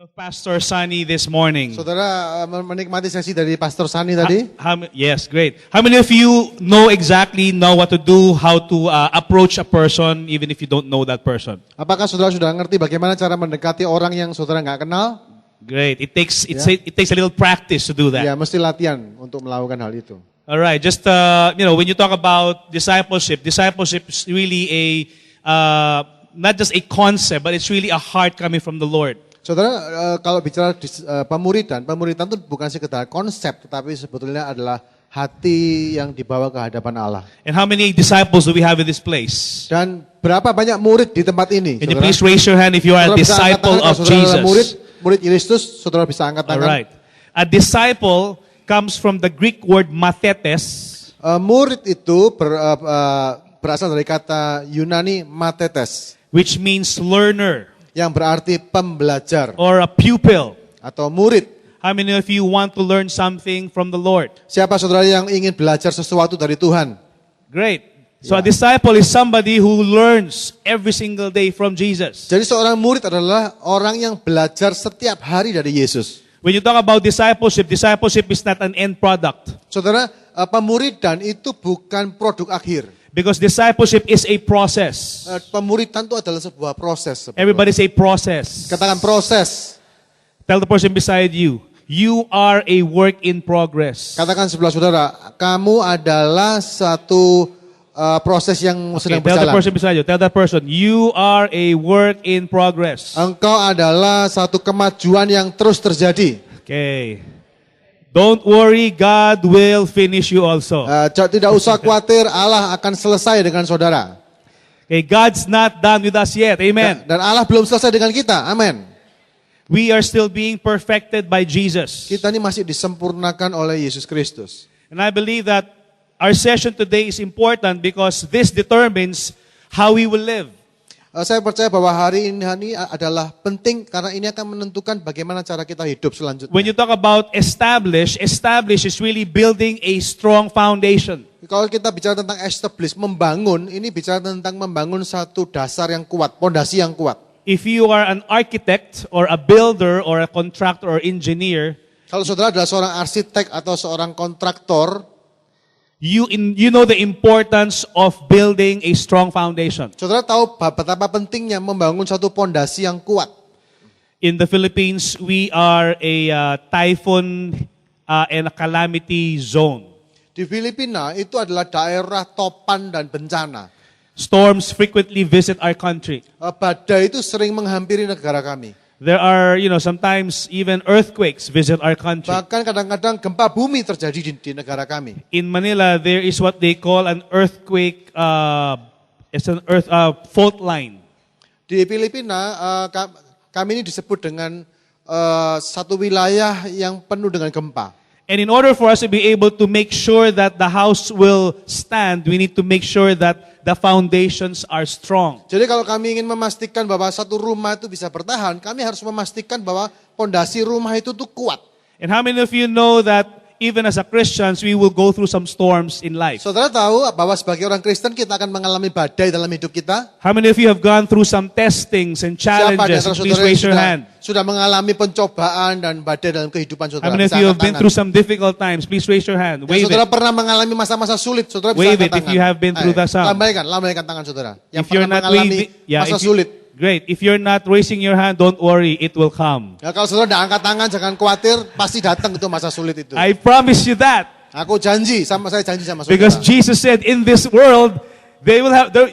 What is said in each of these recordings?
of Pastor Sunny this morning. Saudara menikmati sesi dari Pastor Sunny tadi? Yes, great. How many of you know what to do, how to approach a person, even if you don't know that person? Apakah saudara sudah ngerti bagaimana cara mendekati orang yang saudara nggak kenal? Great. It takes a little practice to do that. Ya, mesti latihan untuk melakukan hal itu. All right. Just when you talk about discipleship is really not just a concept, but it's really a heart coming from the Lord. Saudara, kalau bicara pemuridan itu bukan sekedar konsep, tetapi sebetulnya adalah hati yang dibawa ke hadapan Allah. And how many disciples do we have in this place? Dan berapa banyak murid di tempat ini? Can you please raise your hand if you are a disciple of Jesus? Murid Yesus, saudara bisa angkat tangan. All right. A disciple comes from the Greek word mathetes. Murid itu berasal dari kata Yunani mathetes, which means learner. Yang berarti pembelajar. Or a pupil. Atau murid. How many of you want to learn something from the Lord? Siapa saudara yang ingin belajar sesuatu dari Tuhan? Great. So a disciple is somebody who learns every single day from Jesus. Jadi seorang murid adalah orang yang belajar setiap hari dari Yesus. When you talk about discipleship is not an end product. Saudara, pemuridan itu bukan produk akhir. Because discipleship is a process. Pemuridan itu adalah sebuah proses. Everybody say process. Katakan proses. Tell the person beside you, you are a work in progress. Katakan sebelah saudara, kamu adalah satu proses yang sedang berjalan. Tell the person beside you, tell that person, you are a work in progress. Engkau adalah satu kemajuan yang terus terjadi. Okay. Don't worry, God will finish you also. Tidak usah khawatir, Allah akan selesai dengan saudara. Okay, God's not done with us yet. Amen. Dan Allah belum selesai dengan kita. Amen. We are still being perfected by Jesus. Kita ini masih disempurnakan oleh Yesus Kristus. And I believe that our session today is important because this determines how we will live. Saya percaya bahwa hari ini adalah penting karena ini akan menentukan bagaimana cara kita hidup selanjutnya. When you talk about establish is really building a strong foundation. Kalau kita bicara tentang establish, membangun, ini bicara tentang membangun satu dasar yang kuat, pondasi yang kuat. If you are an architect or a builder or a contractor or engineer, kalau saudara adalah seorang arsitek atau seorang kontraktor, you know the importance of building a strong foundation. Saudara tahu betapa pentingnya membangun satu pondasi yang kuat. In the Philippines, we are a typhoon and a calamity zone. Di Filipina itu adalah daerah topan dan bencana. Storms frequently visit our country. Badai itu sering menghampiri negara kami. There are, sometimes even earthquakes visit our country. Bahkan kadang-kadang gempa bumi terjadi di negara kami. In Manila, there is what they call an earthquake, fault line. Di Filipina, kami ini disebut dengan satu wilayah yang penuh dengan gempa. And in order for us to be able to make sure that the house will stand, we need to make sure that the foundations are strong. Jadi kalau kami ingin memastikan bahwa satu rumah itu bisa bertahan, kami harus memastikan bahwa pondasi rumah itu tuh kuat. And how many of you know that even as a Christians, we will go through some storms in life? Saudara tahu bahwa sebagai orang Kristen kita akan mengalami badai dalam hidup kita? How many of you have gone through some testings and challenges? Please raise your hand. Sudah mengalami pencobaan dan badai dalam kehidupan saudara. How many of you have been through some difficult times? Please raise your hand. Wave saudara it. pernah mengalami masa-masa sulit, saudara bisa Wave angkat it if you have been through that some. Lambaikan tangan saudara. Yang If you're pernah not mengalami masa sulit. Great. If you're not raising your hand, don't worry, it will come. Ya, kalau saudara tidak angkat tangan, jangan khawatir, pasti datang itu masa sulit itu. I promise you that. Aku janji, saya janji sama saudara. Because Jesus said, in this world,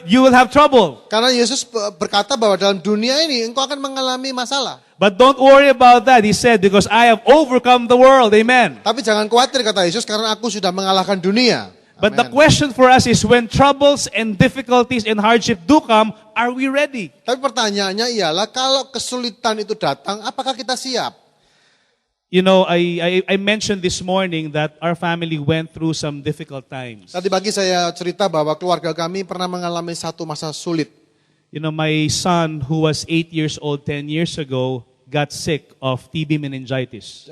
you will have trouble. Karena Yesus berkata bahwa dalam dunia ini engkau akan mengalami masalah. But don't worry about that. He said, because I have overcome the world. Amen. Tapi jangan khawatir kata Yesus karena aku sudah mengalahkan dunia. But the question for us is when troubles and difficulties and hardship do come, are we ready? Tapi pertanyaannya ialah kalau kesulitan itu datang, apakah kita siap? I mentioned this morning that our family went through some difficult times. Tadi pagi saya cerita bahwa keluarga kami pernah mengalami satu masa sulit. My son who was 8 years old 10 years ago got sick of TB meningitis.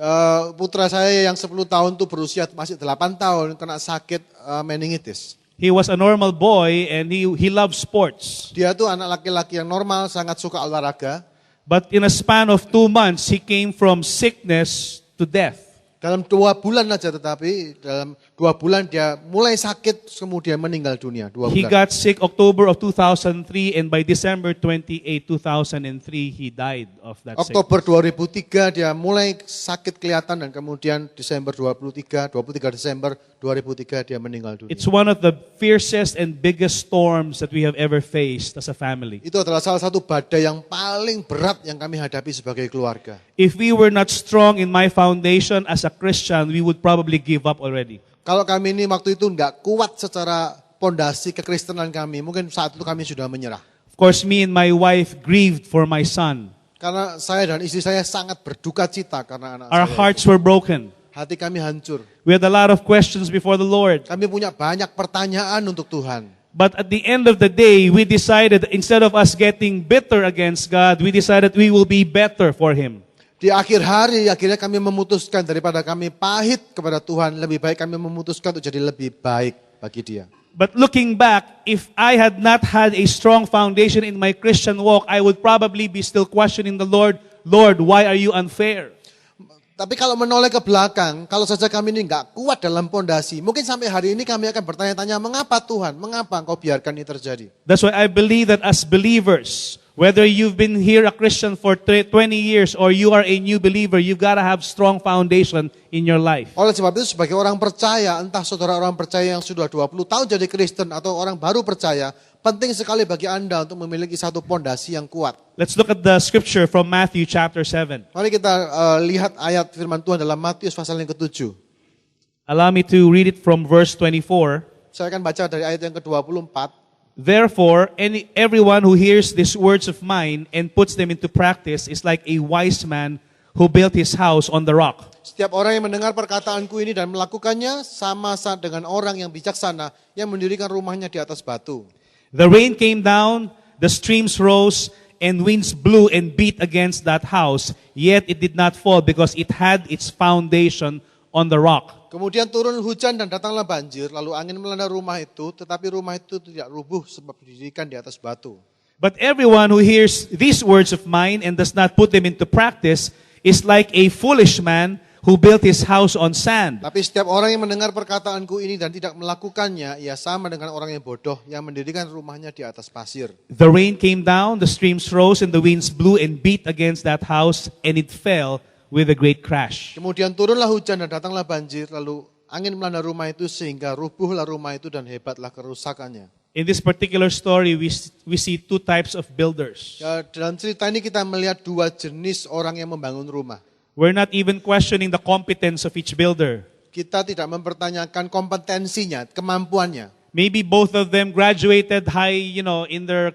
Putra saya yang 10 tahun itu berusia masih 8 tahun kena sakit meningitis. He was a normal boy and he loved sports. Dia tuh anak laki-laki yang normal, sangat suka olahraga. But in a span of 2 months, he came from sickness to death. Dalam 2 bulan aja, tetapi dalam 2 bulan dia mulai sakit, kemudian meninggal dunia. 2 He bulan. got sick October of 2003, and by December 28, 2003, he died of that sickness. Oktober 2003 dia mulai sakit kelihatan dan kemudian Desember 23 Desember 2003 dia meninggal dunia. It's one of the fiercest and biggest storms that we have ever faced as a family. Itu adalah salah satu badai yang paling berat yang kami hadapi sebagai keluarga. If we were not strong in my foundation as a Christian, we would probably give up already. Kalau kami ini waktu itu nggak kuat secara pondasi kekristenan kami, mungkin saat itu kami sudah menyerah. Of course, me and my wife grieved for my son. Karena saya dan istri saya sangat berduka cita karena anak Our saya. hearts were broken. Hati kami hancur. We had a lot of questions before the Lord. Kami punya banyak pertanyaan untuk Tuhan. But at the end of the day, we decided instead of us getting bitter against God, we decided we will be better for Him. Di akhir hari, akhirnya kami memutuskan daripada kami pahit kepada Tuhan, lebih baik kami memutuskan untuk jadi lebih baik bagi Dia. But looking back, if I had not had a strong foundation in my Christian walk, I would probably be still questioning the Lord, Lord, why are you unfair? Tapi kalau menoleh ke belakang, kalau saja kami ini nggak kuat dalam pondasi, mungkin sampai hari ini kami akan bertanya-tanya, mengapa Tuhan, mengapa Engkau biarkan ini terjadi? That's why I believe that as believers, whether you've been here a Christian for 20 years or you are a new believer, you've got to have strong foundation in your life. Oleh sebab itu sebagai orang percaya, entah saudara orang percaya yang sudah 20 tahun jadi Kristen atau orang baru percaya, penting sekali bagi Anda untuk memiliki satu pondasi yang kuat. Let's look at the scripture from Matthew chapter 7. Mari kita lihat ayat firman Tuhan dalam Matius pasal yang ke-7. Allow me to read it from verse 24. Saya akan baca dari ayat yang ke-24. Therefore, everyone who hears these words of mine and puts them into practice is like a wise man who built his house on the rock. Setiap orang yang mendengar perkataanku ini dan melakukannya sama dengan orang yang bijaksana yang mendirikan rumahnya di atas batu. The rain came down, the streams rose, and winds blew and beat against that house, yet it did not fall because it had its foundation on the rock. Kemudian turun hujan dan datanglah banjir, lalu angin melanda rumah itu, tetapi rumah itu tidak rubuh sebab didirikan di atas batu. But everyone who hears these words of mine and does not put them into practice is like a foolish man who built his house on sand. Tapi setiap orang yang mendengar perkataanku ini dan tidak melakukannya, ia sama dengan orang yang bodoh yang mendirikan rumahnya di atas pasir. The rain came down, the streams rose, and the winds blew and beat against that house, and it fell with a great crash. Kemudian turunlah hujan dan datanglah banjir, lalu angin melanda rumah itu sehingga rubuhlah rumah itu dan hebatlah kerusakannya. In this particular story, we see 2 types of builders. Ya, dalam cerita ini kita melihat 2 jenis orang yang membangun rumah. We're not even questioning the competence of each builder. Kita tidak mempertanyakan kompetensinya, kemampuannya. Maybe both of them graduated high, in their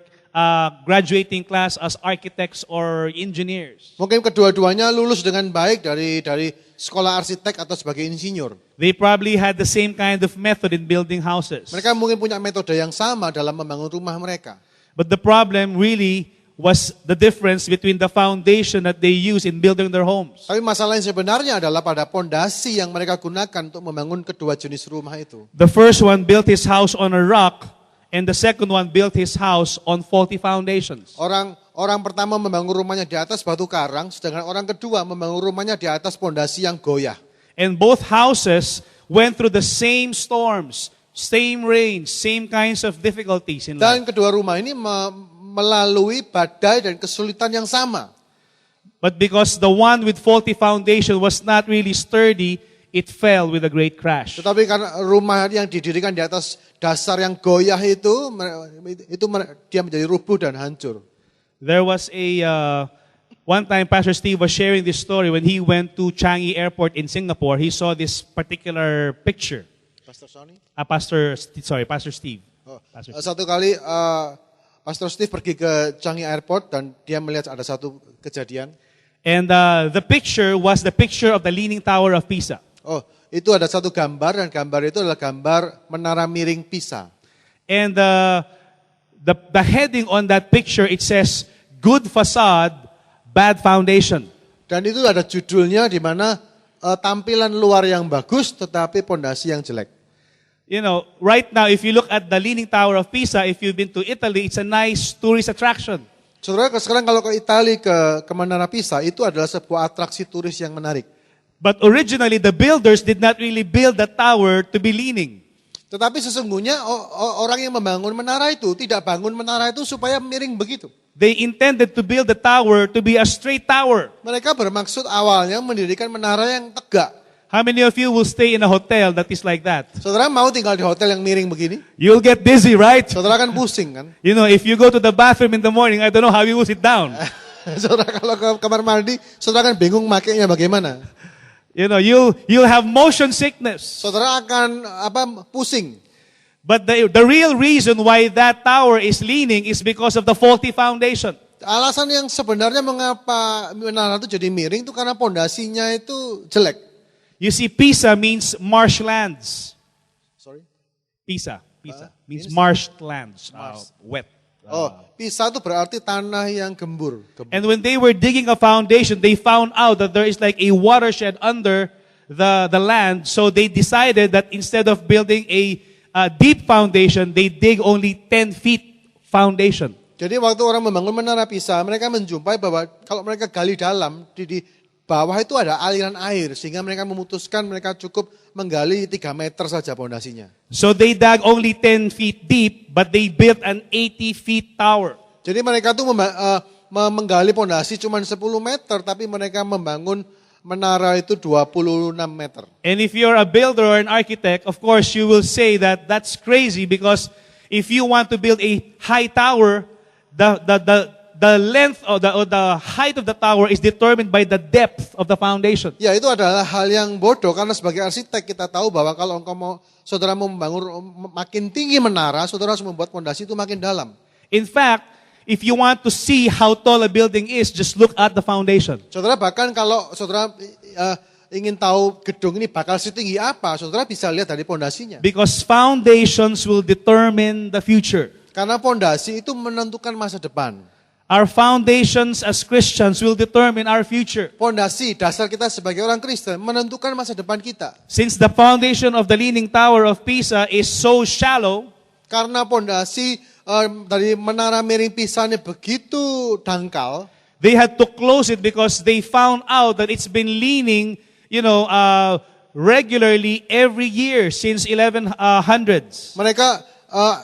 graduating class as architects or engineers. Mungkin kedua-duanya lulus dengan baik dari sekolah arsitek atau sebagai insinyur. They probably had the same kind of method in building houses. Mereka mungkin punya metode yang sama dalam membangun rumah mereka. But the problem really was the difference between the foundation that they use in building their homes. Tapi masalah yang sebenarnya adalah pada pondasi yang mereka gunakan untuk membangun kedua jenis rumah itu. The first one built his house on a rock, and the second one built his house on faulty foundations. Orang pertama membangun rumahnya di atas batu karang, sedangkan orang kedua membangun rumahnya di atas pondasi yang goyah. And both houses went through the same storms, same rain, same kinds of difficulties in Dan life. kedua rumah ini melalui badai dan kesulitan yang sama. But because the one with faulty foundation was not really sturdy, it fell with a great crash. Tetapi karena rumah yang didirikan di atas dasar yang goyah itu dia menjadi rubuh dan hancur. There was one time Pastor Steve was sharing this story when he went to Changi Airport in Singapore. He saw this particular picture. Pastor Sonny? Pastor Steve. Pastor Steve. Satu kali Pastor Steve pergi ke Changi Airport dan dia melihat ada satu kejadian. And the picture was the picture of the Leaning Tower of Pisa. Oh, itu ada satu gambar dan gambar itu adalah gambar menara miring Pisa. And the heading on that picture, it says, good facade, bad foundation. Dan itu ada judulnya di mana tampilan luar yang bagus tetapi pondasi yang jelek. Right now, if you look at the Leaning Tower of Pisa, if you've been to Italy, it's a nice tourist attraction. Saudara, sekarang kalau ke Italia, ke Menara Pisa, itu adalah sebuah atraksi turis yang menarik. But originally, the builders did not really build the tower to be leaning. Tetapi sesungguhnya orang yang membangun menara itu tidak bangun menara itu supaya miring begitu. They intended to build the tower to be a straight tower. Mereka bermaksud awalnya mendirikan menara yang tegak. How many of you will stay in a hotel that is like that? Saudara mau tinggal di hotel yang miring begini? You'll get dizzy, right? Saudara kan pusing kan? You know, if you go to the bathroom in the morning, I don't know how you will sit down. Saudara kalau ke kamar mandi, saudara kan bingung makainya bagaimana. You know, you'll have motion sickness. Saudara akan pusing. But the real reason why that tower is leaning is because of the faulty foundation. Alasan yang sebenarnya mengapa menara itu jadi miring itu karena pondasinya itu jelek. You see, Pisa means marshlands. Sorry? Pisa means marshlands, wet. Pisa itu berarti tanah yang gembur. And when they were digging a foundation, they found out that there is like a watershed under the land. So they decided that instead of building a deep foundation, they dig only 10 feet foundation. Jadi waktu orang membangun menara Pisa, mereka menjumpai bahwa kalau mereka gali dalam, di bawah itu ada aliran air. Sehingga mereka memutuskan mereka cukup menggali 3 meter saja pondasinya. So they dug only 10 feet deep, but they built an 80 feet tower. Jadi mereka tuh menggali pondasi cuma 10 meter, tapi mereka membangun menara itu 26 meter. And if you're a builder or an architect, of course you will say that that's crazy because if you want to build a high tower, the length or the height of the tower is determined by the depth of the foundation. Ya, itu adalah hal yang bodoh karena sebagai arsitek kita tahu bahwa kalau saudara mau membangun makin tinggi menara, saudara harus membuat pondasi itu makin dalam. In fact, if you want to see how tall a building is, just look at the foundation. Saudara, bahkan kalau saudara ingin tahu gedung ini bakal setinggi apa, saudara bisa lihat dari pondasinya. Because foundations will determine the future. Karena pondasi itu menentukan masa depan. Our foundations as Christians will determine our future. Pondasi dasar kita sebagai orang Kristen menentukan masa depan kita. Since the foundation of the Leaning Tower of Pisa is so shallow, karena pondasi dari menara miring Pisa ini begitu dangkal, they had to close it because they found out that it's been leaning, regularly every year since 1100s. Mereka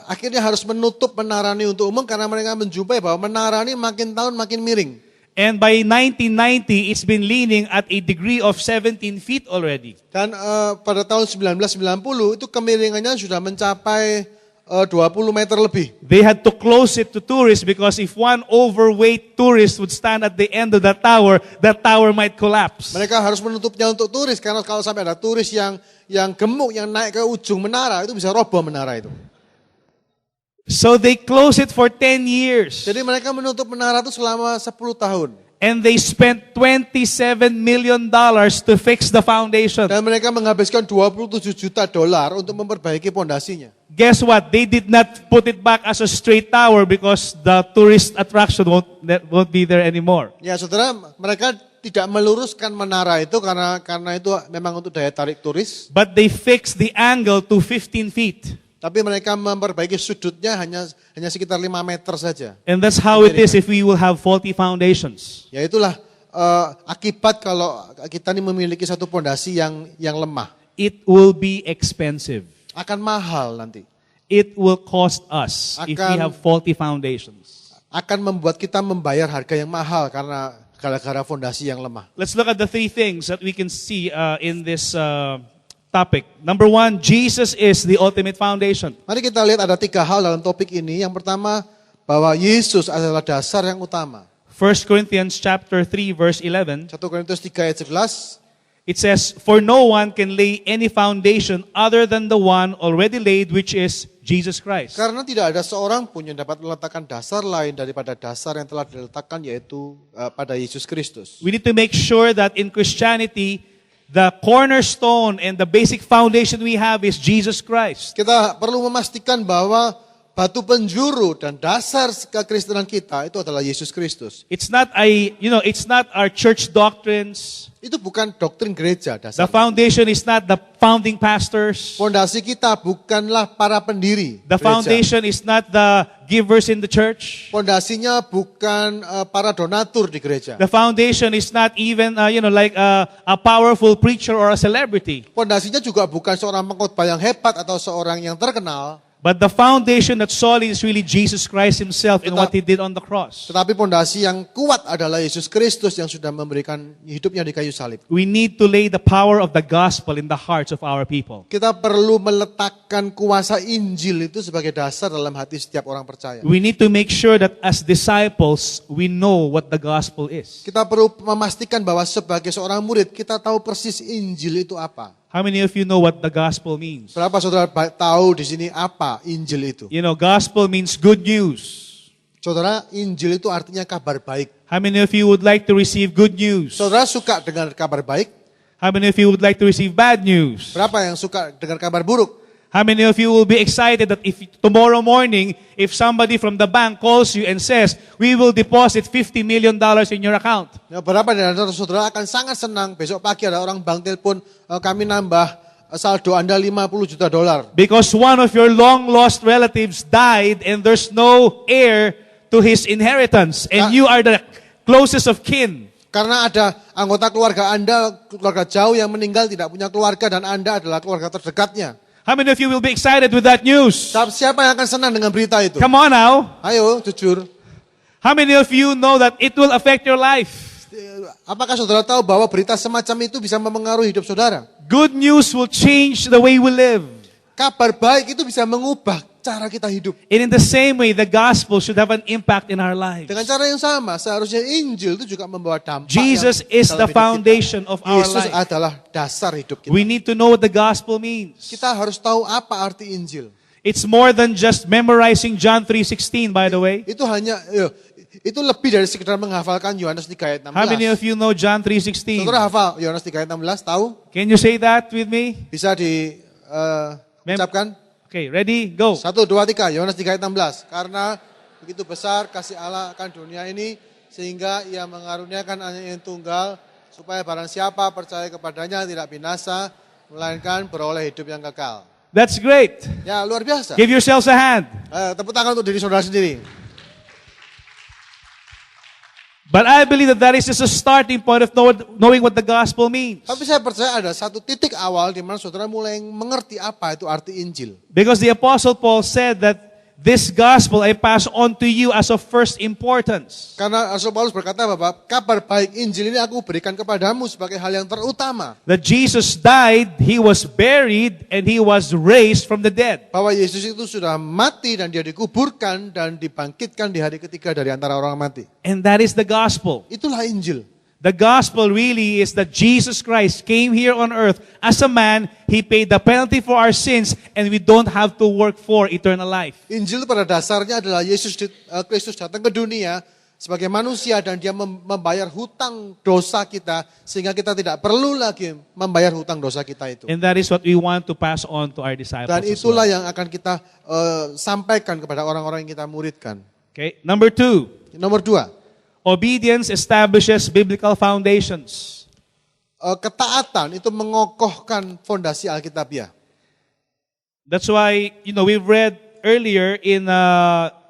akhirnya harus menutup menara ini untuk umum karena mereka menjumpai bahwa menara ini makin tahun makin miring. And by 1990, it's been leaning at a degree of 17 feet already. Dan pada tahun 1990 itu kemiringannya sudah mencapai 20 meter lebih. They had to close it to tourists because if one overweight tourist would stand at the end of that tower might collapse. Mereka harus menutupnya untuk turis karena kalau sampai ada turis yang gemuk yang naik ke ujung menara itu bisa roboh menara itu. So they closed it for 10 years. Jadi mereka menutup menara itu selama 10 tahun. And they spent $27 million to fix the foundation. Dan mereka menghabiskan $27 juta untuk memperbaiki pondasinya. Guess what? They did not put it back as a straight tower because the tourist attraction won't be there anymore. Ya, saudara, mereka tidak meluruskan menara itu karena itu memang untuk daya tarik turis. But they fixed the angle to 15 feet. Tapi mereka memperbaiki sudutnya hanya sekitar 5 meter saja. And that's how it is if we will have faulty foundations. Ya itulah akibat kalau kita ini memiliki satu pondasi yang lemah. It will be expensive. Akan mahal nanti. It will cost us if we have faulty foundations. Akan membuat kita membayar harga yang mahal karena gara-gara fondasi yang lemah. Let's look at the 3 things that we can see in this topic. Number 1, Jesus is the ultimate foundation. Mari kita lihat ada 3 hal dalam topik ini. Yang pertama, bahwa Yesus adalah dasar yang utama. 1 Corinthians chapter 3 verse 11. 1 Korintus 3 ayat 11. It says, "For no one can lay any foundation other than the one already laid, which is Jesus Christ." Karena tidak ada seorang pun yang dapat meletakkan dasar lain daripada dasar yang telah diletakkan, yaitu pada Yesus Kristus. We need to make sure that in Christianity, the cornerstone and the basic foundation we have is Jesus Christ. Kita perlu memastikan bahwa batu penjuru dan dasar kekristenan kita itu adalah Yesus Kristus. It's not it's not our church doctrines. Itu bukan doktrin gereja The dasar. foundation is not the founding pastors. Fondasi kita bukanlah para pendiri The gereja. foundation is not the givers in the church. Fondasinya bukan para donatur di gereja. The foundation is not even like a powerful preacher or a celebrity. Fondasinya juga bukan seorang pengkhotbah yang hebat atau seorang yang terkenal. But the foundation that's solid is really Jesus Christ himself and what he did on the cross. Tetapi fondasi yang kuat adalah Yesus Kristus yang sudah memberikan hidupnya di kayu salib. We need to lay the power of the gospel in the hearts of our people. Kita perlu meletakkan kuasa Injil itu sebagai dasar dalam hati setiap orang percaya. We need to make sure that as disciples, we know what the gospel is. Kita perlu memastikan bahwa sebagai seorang murid, kita tahu persis Injil itu apa. How many of you know what the gospel means? Berapa saudara tahu di sini apa Injil itu? You know, gospel means good news. Saudara, Injil itu artinya kabar baik. How many of you would like to receive good news? Saudara suka dengar kabar baik? How many of you would like to receive bad news? Berapa yang suka dengar kabar buruk? How many of you will be excited that if tomorrow morning, if somebody from the bank calls you and says, we will deposit $50 million in your account? Ya, berapa dari saudara akan sangat senang besok pagi ada orang bank telepon, kami nambah saldo Anda $50 juta. Because one of your long lost relatives died and there's no heir to his inheritance and you are the closest of kin. Karena ada anggota keluarga Anda, keluarga jauh yang meninggal tidak punya keluarga dan Anda adalah keluarga terdekatnya. How many of you will be excited with that news? Siapa yang akan senang dengan berita itu? Come on now. Ayo, jujur. How many of you know that it will affect your life? Apakah saudara tahu bahwa berita semacam itu bisa mempengaruhi hidup saudara? Good news will change the way we live. Kabar baik itu bisa mengubah cara kita hidup. And in the same way, the gospel should have an impact in our lives. Dengan cara yang sama, seharusnya Injil itu juga membawa dampak Jesus yang is dalam the hidup kita. foundation of our Yesus life. adalah dasar hidup kita. We need to know what the gospel means. Kita harus tahu apa arti Injil. It's more than just memorizing John 3:16, by the way. Itu hanya itu lebih dari sekedar menghafalkan Yohanes 3 ayat 16. How many of you know John 3:16? Saudara hafal Yohanes 3 ayat 16, tahu? Can you say that with me? Bisa diucapkan? Okay, ready? Go. 1, 2, 3, Yohanes 3 ayat 16. Karena begitu besar kasih Allah akan dunia ini, sehingga ia mengaruniakan anaknya yang tunggal, supaya barang siapa percaya kepadanya tidak binasa, melainkan beroleh hidup yang kekal. That's great. Ya, luar biasa. Give yourselves a hand. Tepuk tangan untuk diri saudara sendiri. But I believe that is just a starting point of knowing what the gospel means. Tapi saya percaya ada satu titik awal di mana saudara mulai mengerti apa itu arti Injil. Because the Apostle Paul said that this gospel I pass on to you as of first importance. Karena Rasul Paulus berkata bahwa kabar baik Injil ini aku berikan kepadamu sebagai hal yang terutama. That Jesus died, He was buried, and He was raised from the dead. Bahwa Yesus itu sudah mati dan dia dikuburkan dan dibangkitkan di hari ketiga dari antara orang mati. And that is the gospel. Itulah Injil. The gospel really is that Jesus Christ came here on earth as a man. He paid the penalty for our sins and we don't have to work for eternal life. Injil pada dasarnya adalah Yesus Kristus datang ke dunia sebagai manusia dan dia membayar hutang dosa kita sehingga kita tidak perlu lagi membayar hutang dosa kita itu. And that is what we want to pass on to our disciples. Dan as itulah well. yang akan kita sampaikan kepada orang-orang yang kita muridkan. Okay. Number 2. Nomor 2. Obedience establishes biblical foundations. Ketaatan itu mengokohkan fondasi Alkitabiah. That's why, we've read earlier in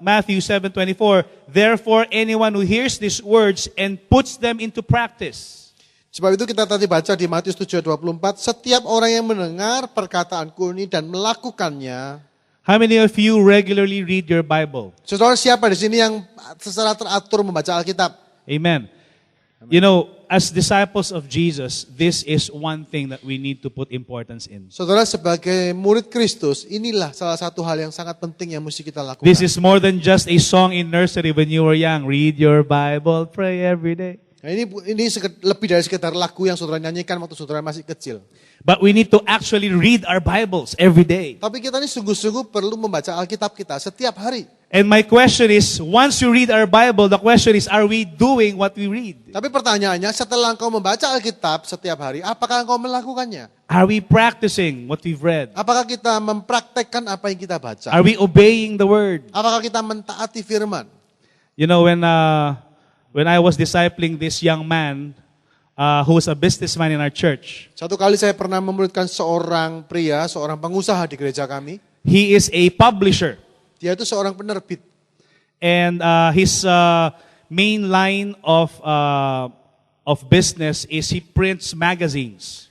Matthew 7:24, therefore anyone who hears these words and puts them into practice. Sebab itu kita tadi baca di Matius 7:24, setiap orang yang mendengar perkataanku ini dan melakukannya. How many of you regularly read your Bible? Saudara, siapa di sini yang secara teratur membaca Alkitab? Amen. As disciples of Jesus, this is one thing that we need to put importance in. Saudara, sebagai murid Kristus, inilah salah satu hal yang sangat penting yang mesti kita lakukan. This is more than just a song in nursery when you were young. Read your Bible, pray every day. Nah, ini lebih dari sekedar lagu yang saudara nyanyikan waktu saudara masih kecil. But we need to actually read our Bibles every day. Tapi kita ini sungguh-sungguh perlu membaca Alkitab kita setiap hari. And my question is, once you read our Bible, the question is, are we doing what we read? Tapi pertanyaannya, setelah engkau membaca Alkitab setiap hari, apakah engkau melakukannya? Are we practicing what we've read? Apakah kita mempraktekkan apa yang kita baca? Are we obeying the Word? Apakah kita mentaati firman? You know, when I was discipling this young man who was a businessman in our church, Satu kali saya pernah memuridkan seorang pria, seorang pengusaha di gereja kami. he is a publisher. Dia itu seorang penerbit. And his main line of business is he prints magazines.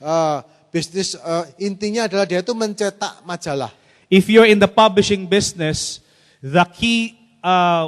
Bisnis intinya adalah dia itu mencetak majalah. If you're in the publishing business, the key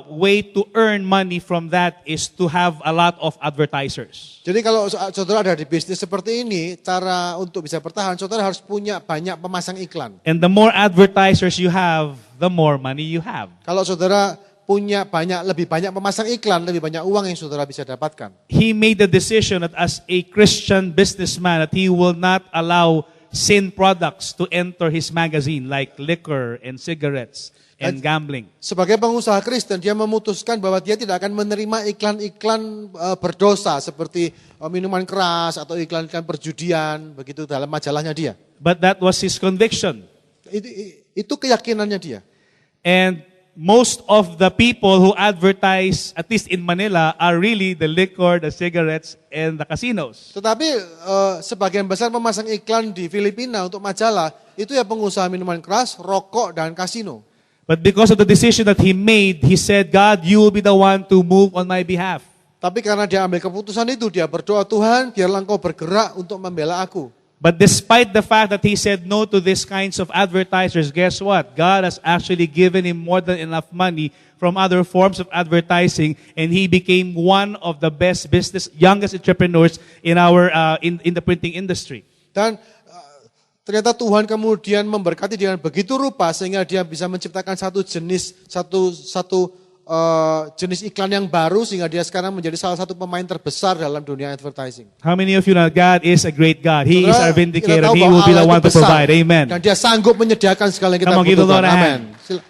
way to earn money from that is to have a lot of advertisers. Jadi kalau saudara ada di bisnis seperti ini, cara untuk bisa bertahan, saudara harus punya banyak pemasang iklan. And the more advertisers you have, the more money you have. Kalau saudara punya lebih banyak pemasang iklan, lebih banyak uang yang saudara bisa dapatkan. He made the decision that as a Christian businessman that he will not allow sin products to enter his magazine like liquor and cigarettes and gambling. Sebagai pengusaha Kristen, dia memutuskan bahwa dia tidak akan menerima iklan-iklan berdosa seperti minuman keras atau iklan-iklan perjudian, begitu dalam majalahnya dia. But that was his conviction. Itu keyakinannya dia. And most of the people who advertise, at least in Manila, are really the liquor, the cigarettes, and the casinos. Tetapi sebagian besar memasang iklan di Filipina untuk majalah, itu ya pengusaha minuman keras, rokok, dan kasino. But because of the decision that he made, he said, God, you will be the one to move on my behalf. Tapi karena dia ambil keputusan itu, dia berdoa, Tuhan, biarlah engkau bergerak untuk membela aku. But despite the fact that he said no to these kinds of advertisers, guess what? God has actually given him more than enough money from other forms of advertising, and he became one of the best youngest entrepreneurs in our in the printing industry. Dan ternyata Tuhan kemudian memberkati dengan begitu rupa sehingga dia bisa menciptakan satu jenis iklan yang baru sehingga dia sekarang menjadi salah satu pemain terbesar dalam dunia advertising. How many of you know God is a great God? He is our Saudara, kita vindicator. tahu He bahwa will be the Allah one itu to besar provide. Amen. Dan dia sanggup menyediakan segala yang kita Come on, give the butuhkan. Lord a Amen. hand.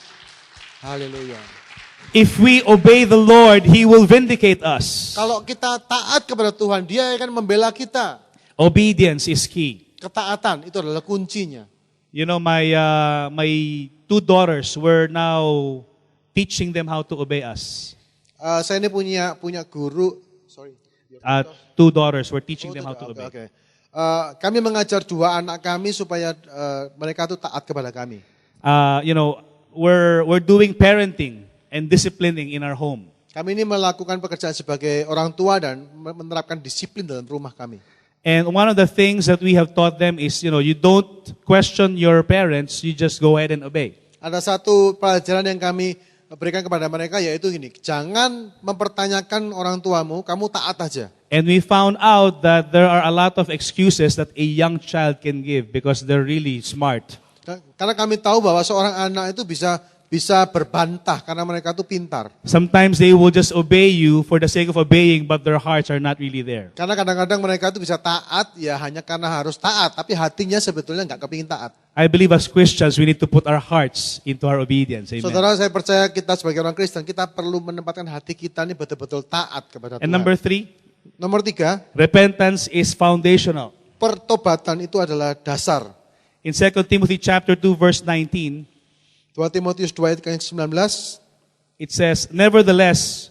Haleluya. If we obey the Lord, He will vindicate us. Kalau kita taat kepada Tuhan, dia akan membela kita. Obedience is key. Ketaatan itu adalah kuncinya. You know, my two daughters were now teaching them how to obey us. Saya ini punya guru, sorry. Two daughters were teaching them how to obey. Okay. Kami mengajar dua anak kami supaya mereka itu taat kepada kami. You know, we're doing parenting and disciplining in our home. Kami ini melakukan pekerjaan sebagai orang tua dan menerapkan disiplin dalam rumah kami. And one of the things that we have taught them is, you know, you don't question your parents, you just go ahead and obey. Ada satu pelajaran yang kami berikan kepada mereka yaitu gini, jangan mempertanyakan orang tuamu, kamu taat aja. And we found out that there are a lot of excuses that a young child can give because they're really smart. Karena kami tahu bahwa seorang anak itu bisa berbantah karena mereka itu pintar. Sometimes they will just obey you for the sake of obeying, but their hearts are not really there. Karena kadang-kadang mereka itu bisa taat ya hanya karena harus taat, tapi hatinya sebetulnya nggak kepingin taat. I believe as Christians, we need to put our hearts into our obedience. Amen. Saudara, saya percaya kita sebagai orang Kristen, kita perlu menempatkan hati kita ini betul-betul taat kepada And Tuhan. number 3, Nomor 3, repentance is foundational. pertobatan itu adalah dasar. In 2 Timothy chapter 2, verse 19, 2 Timotius 2 ayat 19, it says, nevertheless,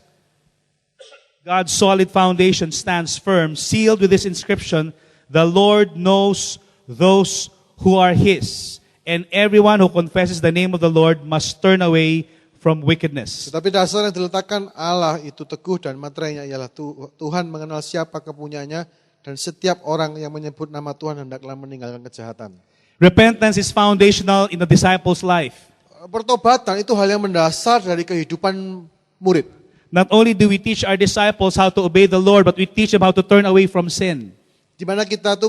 God's solid foundation stands firm, sealed with this inscription, the Lord knows those who are His, and everyone who confesses the name of the Lord must turn away from wickedness. tetapi dasar yang diletakkan Allah itu teguh dan materainya ialah Tuhan mengenal siapa kepunyanya dan setiap orang yang menyebut nama Tuhan hendaklah meninggalkan kejahatan. Repentance is foundational in the disciples' life. Pertobatan itu hal yang mendasar dari kehidupan murid. Not only do we teach our disciples how to obey the Lord, but we teach them how to turn away from sin. Di mana kita tuh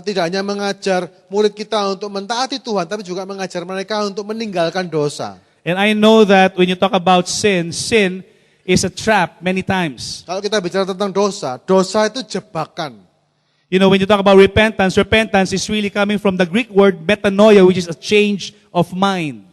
tidak hanya mengajar murid kita untuk mentaati Tuhan, tapi juga mengajar mereka untuk meninggalkan dosa. And I know that when you talk about sin, sin is a trap many times. Kalau kita bicara tentang dosa, dosa itu jebakan. You know, when you talk about repentance, repentance is really coming from the Greek word metanoia, which is a change of mind.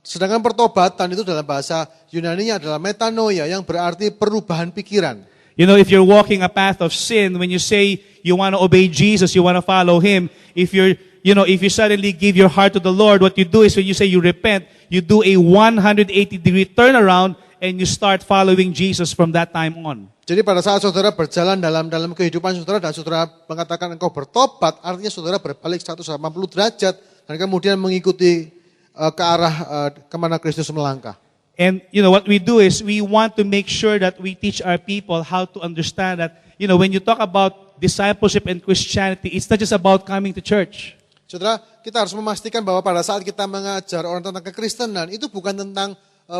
Sedangkan pertobatan itu dalam bahasa Yunani-nya adalah metanoia yang berarti perubahan pikiran. You know, if you're walking a path of sin, when you say you want to obey Jesus, you want to follow Him, if you suddenly give your heart to the Lord, what you do is when you say you repent, you do a 180-degree turnaround and you start following Jesus from that time on. Jadi pada saat saudara berjalan dalam kehidupan saudara dan saudara mengatakan engkau bertobat, artinya saudara berbalik 180 derajat dan kemudian mengikuti ke arah kemana Kristus melangkah. And, you know, what we do is we want to make sure that we teach our people how to understand that, you know, when you talk about discipleship and Christianity, it's not just about coming to church. Saudara, kita harus memastikan bahwa pada saat kita mengajar orang tentang kekristenan, itu bukan tentang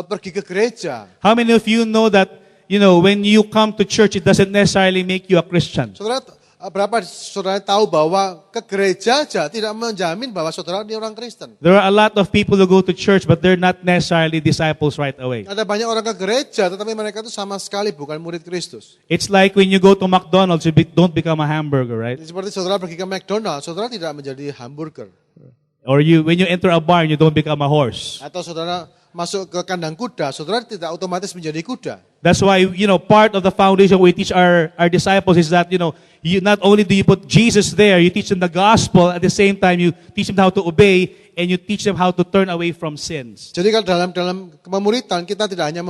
pergi ke gereja. How many of you know that, you know, when you come to church, it doesn't necessarily make you a Christian? Saudara, berapa saudara tahu bahwa ke gereja aja tidak menjamin bahwa saudara ini orang Kristen? There are a lot of people who go to church, but they're not necessarily disciples right away. Ada banyak orang ke gereja, tetapi mereka itu sama sekali bukan murid Kristus. It's like when you go to McDonald's, you don't become a hamburger, right? Seperti saudara pergi ke McDonald's, saudara tidak menjadi hamburger. Or when you enter a barn, you don't become a horse. Atau saudara masuk ke kandang kuda, saudara tidak otomatis menjadi kuda. That's why, you know, part of the foundation we teach our disciples is that, you know, you not only do you put Jesus there, you teach them the gospel, at the same time you teach them how to obey, and you teach them how to turn away from sins. Jadi kalau dalam kemuritan kita tidak hanya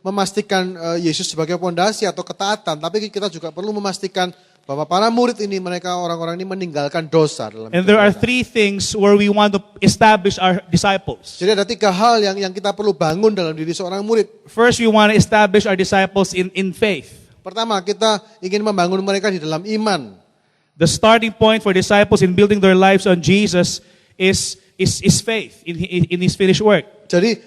memastikan Yesus sebagai pondasi atau ketaatan, tapi kita juga perlu memastikan bahwa para murid ini, mereka orang-orang ini meninggalkan dosa dalam And hidup there are mereka. 3 things where we want to establish our disciples. Jadi ada 3 hal yang kita perlu bangun dalam diri seorang murid. First, we want to establish our disciples in faith. Pertama, kita ingin membangun mereka di dalam iman. The starting point for disciples in building their lives on Jesus is faith in His finished work. Jadi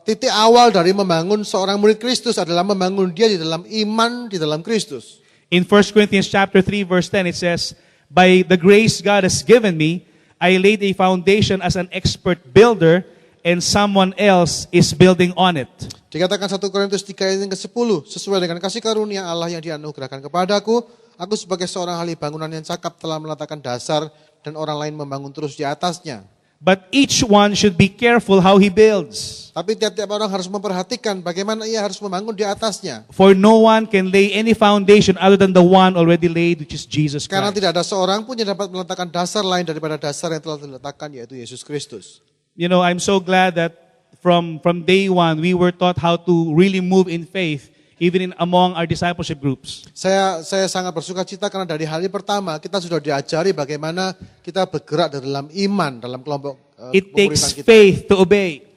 titik awal dari membangun seorang murid Kristus adalah membangun dia di dalam iman di dalam Kristus. In 1 Corinthians chapter 3 verse 10 it says, "By the grace God has given me, I laid a foundation as an expert builder, and someone else is building on it." Dikatakan 1 Korintus 3 ayat yang ke-10, sesuai dengan kasih karunia Allah yang dianugerahkan kepadaku, aku sebagai seorang ahli bangunan yang cakap telah meletakkan dasar dan orang lain membangun terus di atasnya. But each one should be careful how he builds. Tapi tiap-tiap orang harus memperhatikan bagaimana ia harus membangun di atasnya. For no one can lay any foundation other than the one already laid, which is Jesus Karena Christ. tidak ada seorang pun yang dapat meletakkan dasar lain daripada dasar yang telah diletakkan, yaitu Yesus Kristus. You know, I'm so glad that from day one we were taught how to really move in faith, even among our discipleship groups. Saya sangat bersuka cita karena dari hari pertama kita sudah diajari bagaimana kita bergerak di dalam iman dalam kelompok It takes pemuritan kita. faith to obey.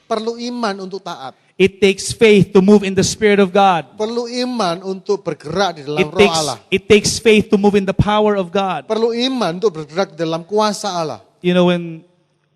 Perlu iman untuk taat. It takes faith to move in the Spirit of God. Perlu iman untuk bergerak di dalam roh Allah. It takes faith to move in the power of God. Perlu iman untuk bergerak di dalam kuasa Allah. You know, when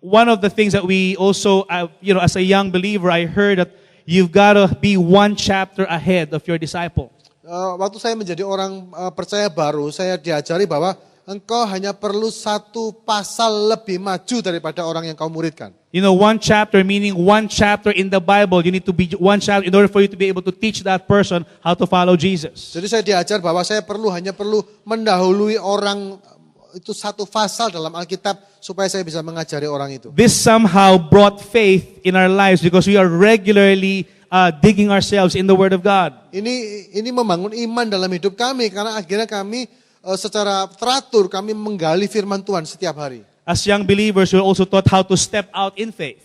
one of the things that we also, you know, as a young believer, I heard that you've got to be one chapter ahead of your disciple. Waktu saya menjadi orang percaya baru, saya diajari bahwa engkau hanya perlu 1 pasal lebih maju daripada orang yang kau muridkan. You know, one chapter meaning one chapter in the Bible. You need to be one chapter in order for you to be able to teach that person how to follow Jesus. Jadi saya diajar bahwa saya hanya perlu mendahului orang itu 1 pasal dalam Alkitab supaya saya bisa mengajari orang itu. This somehow brought faith in our lives because we are regularly digging ourselves in the Word of God. Ini membangun iman dalam hidup kami karena akhirnya kami secara teratur kami menggali firman Tuhan setiap hari. As young believers, we're also taught how to step out in faith.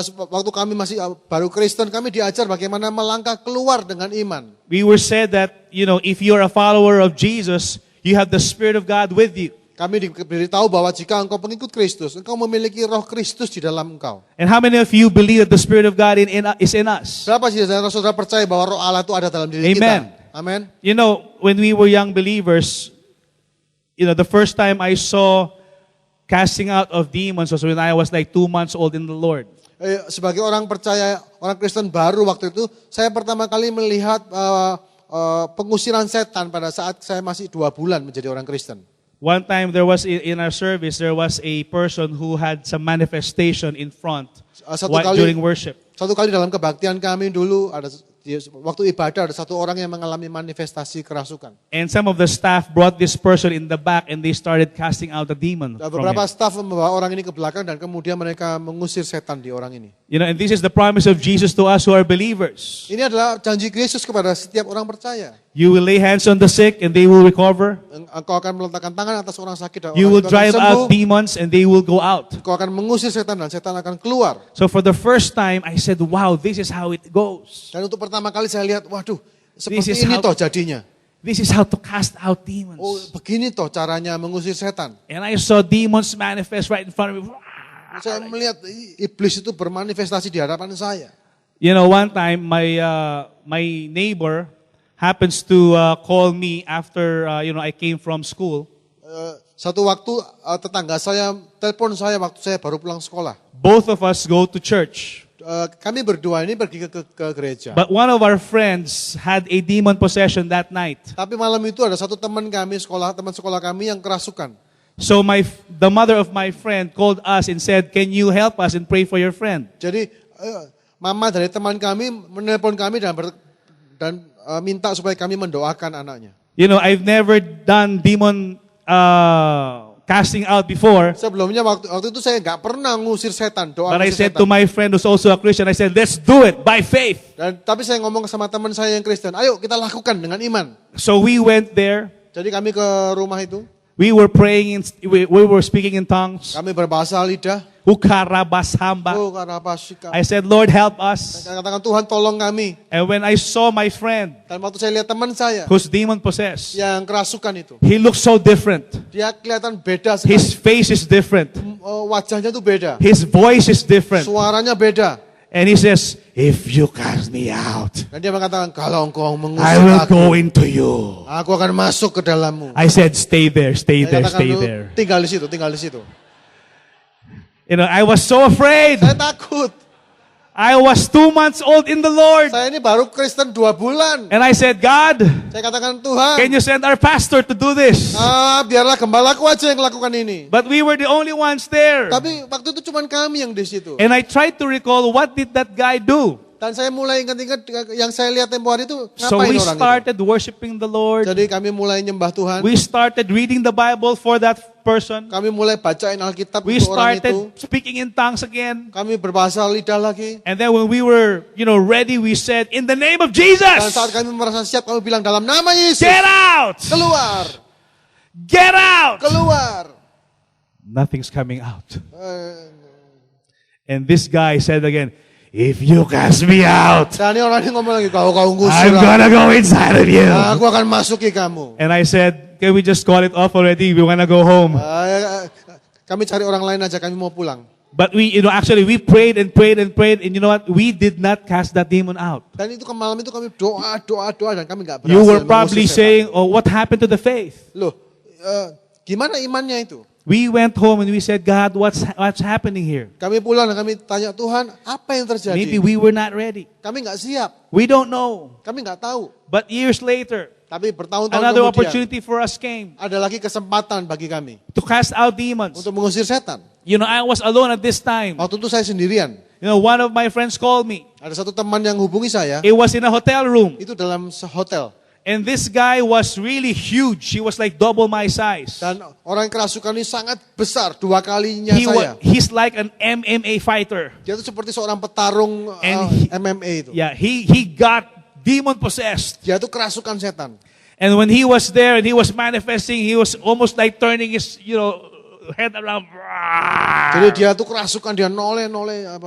Waktu kami masih baru Kristen, kami diajar bagaimana melangkah keluar dengan iman. We were said that, you know, if you're a follower of Jesus, you have the Spirit of God with you. Kami diberitahu bahwa jika engkau pengikut Kristus, engkau memiliki roh Kristus di dalam engkau. And how many of you believe that the Spirit of God is in us? Berapa sih saudara percaya bahwa roh Allah itu ada dalam diri Amen. kita? Amen. You know, when we were young believers, you know, the first time I saw casting out of demons was when I was like 2 months old in the Lord. Sebagai orang percaya, orang Kristen baru waktu itu, saya pertama kali melihat pengusiran setan pada saat saya masih 2 bulan menjadi orang Kristen. One time there was in our service, there was a person who had some manifestation in front during worship. Satu kali dalam kebaktian kami dulu ada waktu ibadah ada satu orang yang mengalami manifestasi kerasukan. And some of the staff brought this person in the back and they started casting out the demon Dan from beberapa him. staf membawa orang ini ke belakang dan kemudian mereka mengusir setan di orang ini. You know, and this is the promise of Jesus to us who are believers. Ini adalah janji Yesus kepada setiap orang percaya. You will lay hands on the sick and they will recover. Engkau akan meletakkan tangan atas orang sakit dan You orang will itu akan drive sembuh. out demons and they will go out. Engkau akan mengusir setan dan setan akan keluar. So for the first time, I said, wow, this is how it goes. Dan untuk pertama kali saya lihat, waduh, This seperti is ini how- toh jadinya. This is how to cast out Oh, demons. begini toh caranya mengusir setan. And I saw demons manifest right in front of me. Saya melihat iblis itu bermanifestasi di hadapan saya. You know, one time my neighbor happens to call me after I came from school. Satu waktu tetangga saya telepon saya waktu saya baru pulang sekolah. Both of us go to church. Kami berdua ini pergi ke gereja. But one of our friends had a demon possession that night. Tapi malam itu ada satu teman sekolah kami yang kerasukan. So the mother of my friend called us and said, "Can you help us and pray for your friend?" Jadi mama dari teman kami menelpon kami dan minta supaya kami mendoakan anaknya. You know, I've never done demon casting out before. Sebelumnya waktu itu saya nggak pernah ngusir setan, doa But I ngusir said to setan. my friend who's also a Christian, I said, let's do it by faith. Tapi saya ngomong sama teman saya yang Kristen, ayo kita lakukan dengan iman. So we went there. Jadi kami ke rumah itu, We were praying, we were speaking in tongues. kami berbahasa lidah. Ukarabashamba. Oh, karena apa sih, Kak? I said, Lord, help us. Saya katakan Tuhan tolong kami. And when I saw my friend Dan waktu saya lihat teman saya who's demon possessed, yang kerasukan itu, he looked so different. dia kelihatan beda sekali. His face is different. Wajahnya tuh beda, His voice is different. suaranya beda. And he says, if you cast me out, Dan dia mengatakan, kalau engkau I mengusir will aku, go into you. aku akan masuk ke dalammu. I said, stay there, stay Saya there, katakan, stay "Lu there. tinggal di situ, tinggal di situ. You know, I was so afraid. Saya takut. I was 2 months old in the Lord. Saya ini baru Kristen 2 bulan. And I said, God, Saya katakan, Tuhan, can you send our pastor to do this? biarlah gembalaku aja yang lakukan ini. But we were the only ones there. Tapi waktu itu cuma kami yang di situ. And I tried to recall, what did that guy do? Dan saya mulai ingat-ingat yang saya lihat tempo hari itu, So ngapain we orang started worshiping the itu. Lord. Jadi kami mulai nyembah Tuhan. We started reading the Bible for that person. Kami mulai bacain Alkitab We untuk orang started itu. speaking in tongues again. Kami berbahasa lidah lagi. And then when we were, ready, we said, in the name of Dan Jesus, saat kami merasa siap, kami bilang dalam nama Yesus, get out! keluar, Get out! keluar. Nothing's coming out. Eh, And this guy said again, if you cast me out, Dan ini orang ini ngomong lagi, kau ngusir I'm aku. gonna go inside of you. Aku akan masuki kamu. And I said, can we just call it off already? We wanna go home. Kami cari orang lain aja, kami mau pulang. But we, actually we prayed and prayed and prayed, and you know what? We did not cast that demon out. Dan itu malam itu kami doa dan kami nggak berhasil. You were probably mengusir setan. saying, oh, what happened to the faith? Loh, gimana imannya itu? We went home and we said, God, what's happening here? Kami pulang dan kami tanya Tuhan, apa yang terjadi? Maybe we were not ready. Kami nggak siap, We don't know. kami nggak tahu. But years later, Tapi bertahun-tahun another kemudian opportunity for us came ada lagi kesempatan bagi kami to cast out demons. untuk mengusir setan. I was alone at this time. Waktu itu saya sendirian. One of my friends called me. Ada satu teman yang hubungi saya, It was in a hotel room. itu dalam hotel. And this guy was really huge. He was like double my size. Dan orang yang kerasukan ini sangat besar, 2 kalinya saya. He's like an MMA fighter. Dia itu seperti seorang petarung And MMA itu. Yeah, he got demon possessed. Dia itu kerasukan setan. And when he was there and he was manifesting, he was almost like turning his, head around. Jadi dia tuh kerasukan, dia noleh.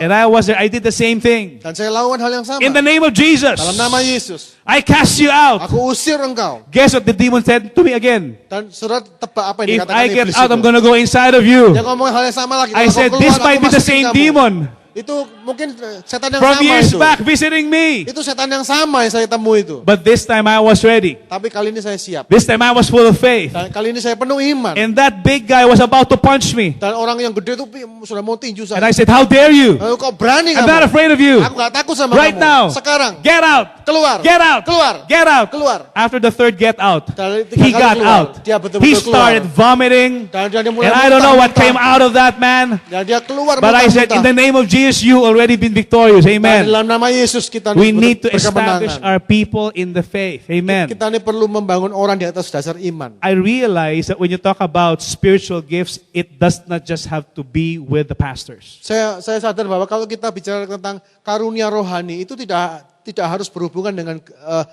And I was there. I did the same thing. Dan saya lakukan hal yang sama. In the name of Jesus, Dalam nama Yesus, I cast you out. aku usir engkau. Guess what the demon said to me again? Dan surat tebak apa yang If dikatakan I get iblis out, itu. I'm going to go inside of you. Dia ngomong hal yang sama lagi. I Kalau said, kau this keluar, might aku be the masukin same kamu. demon Itu mungkin setan yang from sama years itu. back visiting me. Itu setan yang sama yang saya temui itu. But this time I was ready. Tapi kali ini saya siap. This time I was full of faith. Dan kali ini saya penuh iman. And that big guy was about to punch me. Dan orang yang gede itu sudah mau tinju And saya. I said, how dare you? Lalu kau berani I'm kamu? not afraid of you. Aku gak takut sama Right kamu. now. Sekarang. Get out. Keluar. Get out. Keluar. Get out. Keluar. After the third get out, Dan he 3 kali got keluar. out. Dia betul-betul He started vomiting. Dan dia mulai And I don't know what muntah-muntah. came out of that man. Dan dia keluar But I said, in muntah-muntah. the name of years, you already been victorious. Dan Amen. dalam nama Yesus kita We need to establish berkemenangan. our people in the faith. Amen. Kita ini perlu membangun orang di atas dasar iman. I realize that when you talk about spiritual gifts, it does not just have to be with the pastors. Saya sadar bahwa kalau kita bicara tentang karunia rohani itu tidak harus berhubungan dengan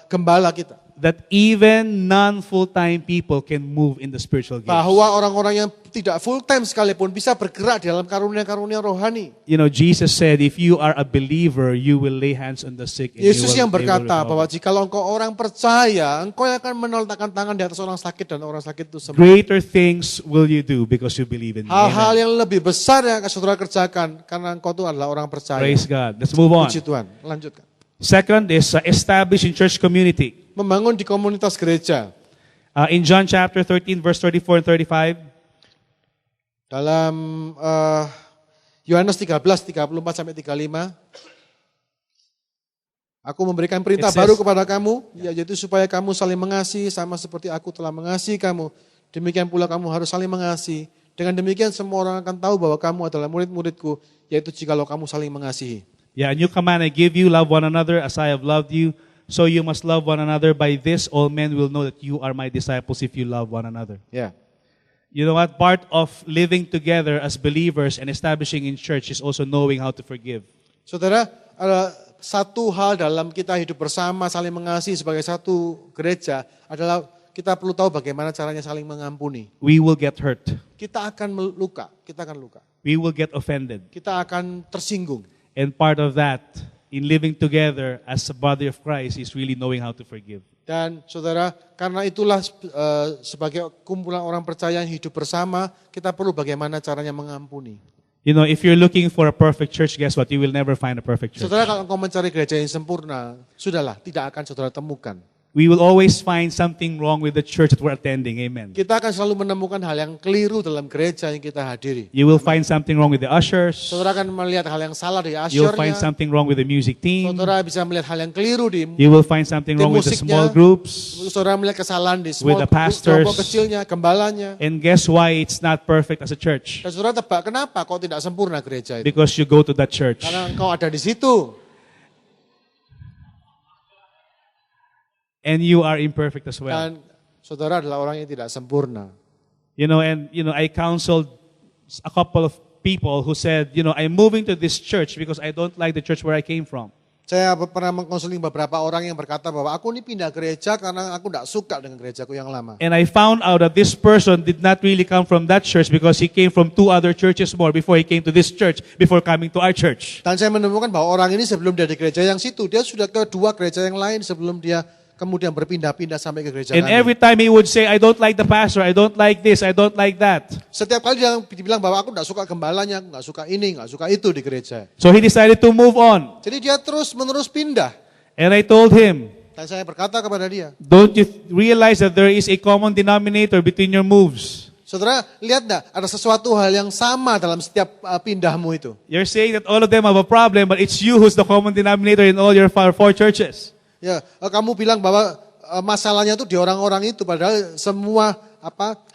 gembala kita. That even non-full-time people can move in the spiritual gifts. Bahwa orang-orang yang tidak full time sekalipun bisa bergerak di dalam karunia-karunia rohani. You know, Jesus said, if you are a believer, you will lay hands on the sick. And Yesus yang they will berkata recover. bahwa jika engkau orang percaya, engkau akan meletakkan tangan di atas orang sakit dan orang sakit itu sembuh. Greater things will you do because you believe in me. Hal-hal Amen. yang lebih besar yang akan saudara kerjakan karena engkau itu adalah orang percaya. Praise God. Let's move on. Puji Tuhan. Lanjutkan. Second is establish in church community. Membangun di komunitas gereja. In John chapter 13, verse 34 and 35, Dalam Yohanes 13, 34 sampai 35. Aku memberikan perintah It says- baru kepada kamu, yaitu supaya kamu saling mengasihi sama seperti aku telah mengasihi kamu. Demikian pula kamu harus saling mengasihi. Dengan demikian semua orang akan tahu bahwa kamu adalah murid-muridku, yaitu jikalau kamu saling mengasihi. yeah, a new command I give you, love one another as I have loved you. So you must love one another. By this, all men will know that you are my disciples if you love one another. Ya. You know what? Part of living together as believers and establishing in church is also knowing how to forgive. Saudara, ada satu hal dalam kita hidup bersama, saling mengasihi sebagai satu gereja adalah kita perlu tahu bagaimana caranya saling mengampuni. We will get hurt. Kita akan luka, We will get offended. kita akan tersinggung. And part of that, in living together as a body of Christ, is really knowing how to forgive. Dan saudara, karena itulah sebagai kumpulan orang percaya yang hidup bersama, kita perlu bagaimana caranya mengampuni. You know, if you're looking for a perfect church, guess what? You will never find a perfect church. Saudara, kalau engkau mencari gereja yang sempurna, sudahlah, tidak akan saudara temukan. We will always find something wrong with the church that we're attending. Amen. Kita akan selalu menemukan hal yang keliru dalam gereja yang kita hadiri. You will find something wrong with the ushers. Saudara akan melihat hal yang salah di You'll find asyurnya. something wrong with the music team. Saudara bisa melihat hal yang keliru di You will find something wrong with the musiknya. small groups. Saudara melihat kesalahan di With the pastors. kelompok kecilnya, gembalanya. And guess why it's not perfect as a church? Dan saudara tebak kenapa kok tidak sempurna gereja itu? Because you go to that church. Karena engkau ada di situ. And you are imperfect as well. Dan saudara adalah orang yang tidak sempurna. You know, and I counseled a couple of people who said, I'm moving to this church because I don't like the church where I came from. Saya pernah mengkonseling beberapa orang yang berkata bahwa aku ini pindah gereja karena aku tidak suka dengan gerejaku yang lama. And I found out that this person did not really come from that church because he came from 2 other churches more before he came to this church, before coming to our church. Dan saya menemukan bahwa orang ini sebelum dia di gereja yang situ, dia sudah ke 2 gereja yang lain sebelum dia kemudian berpindah-pindah sampai ke gereja And kami. every time he would say, I don't like the pastor, I don't like this, I don't like that. Setiap kali dia bilang bahwa aku tidak suka gembalanya, aku tidak suka ini, tidak suka itu di gereja. So he decided to move on. Jadi dia terus menerus pindah. And I told him, Dan saya berkata kepada dia, don't you realize that there is a common denominator between your moves? saudara lihat enggak, ada sesuatu hal yang sama dalam setiap pindahmu itu. You're saying that all of them have a problem, but it's you who's the common denominator in all your 4 churches. Ya, kamu bilang bahwa masalahnya itu di orang-orang itu, padahal semua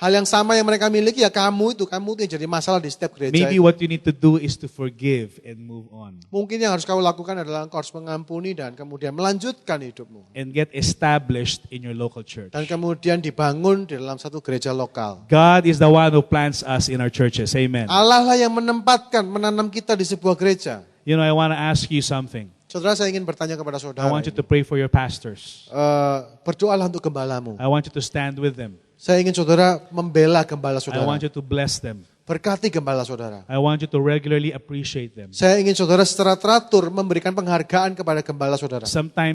hal yang sama yang mereka miliki ya kamu itu yang jadi masalah di setiap gereja. Maybe Itu. what you need to do is to forgive and move on. Mungkin yang harus kamu lakukan adalah engkau harus mengampuni dan kemudian melanjutkan hidupmu. And get established in your local church. Dan kemudian dibangun di dalam satu gereja lokal. God is the one who plants us in our churches. Amen. Allah lah yang menanam kita di sebuah gereja. You know, I want to ask you something. Saudara, saya ingin bertanya kepada saudara. I want you to pray for your pastors. Berdoalah untuk gembalamu. I want you to stand with them. Saya ingin saudara membela gembala I saudara. want you to bless them. Berkati gembala saudara. I want you to regularly appreciate them. Saya ingin saudara secara teratur memberikan penghargaan kepada gembala saudara. Sometimes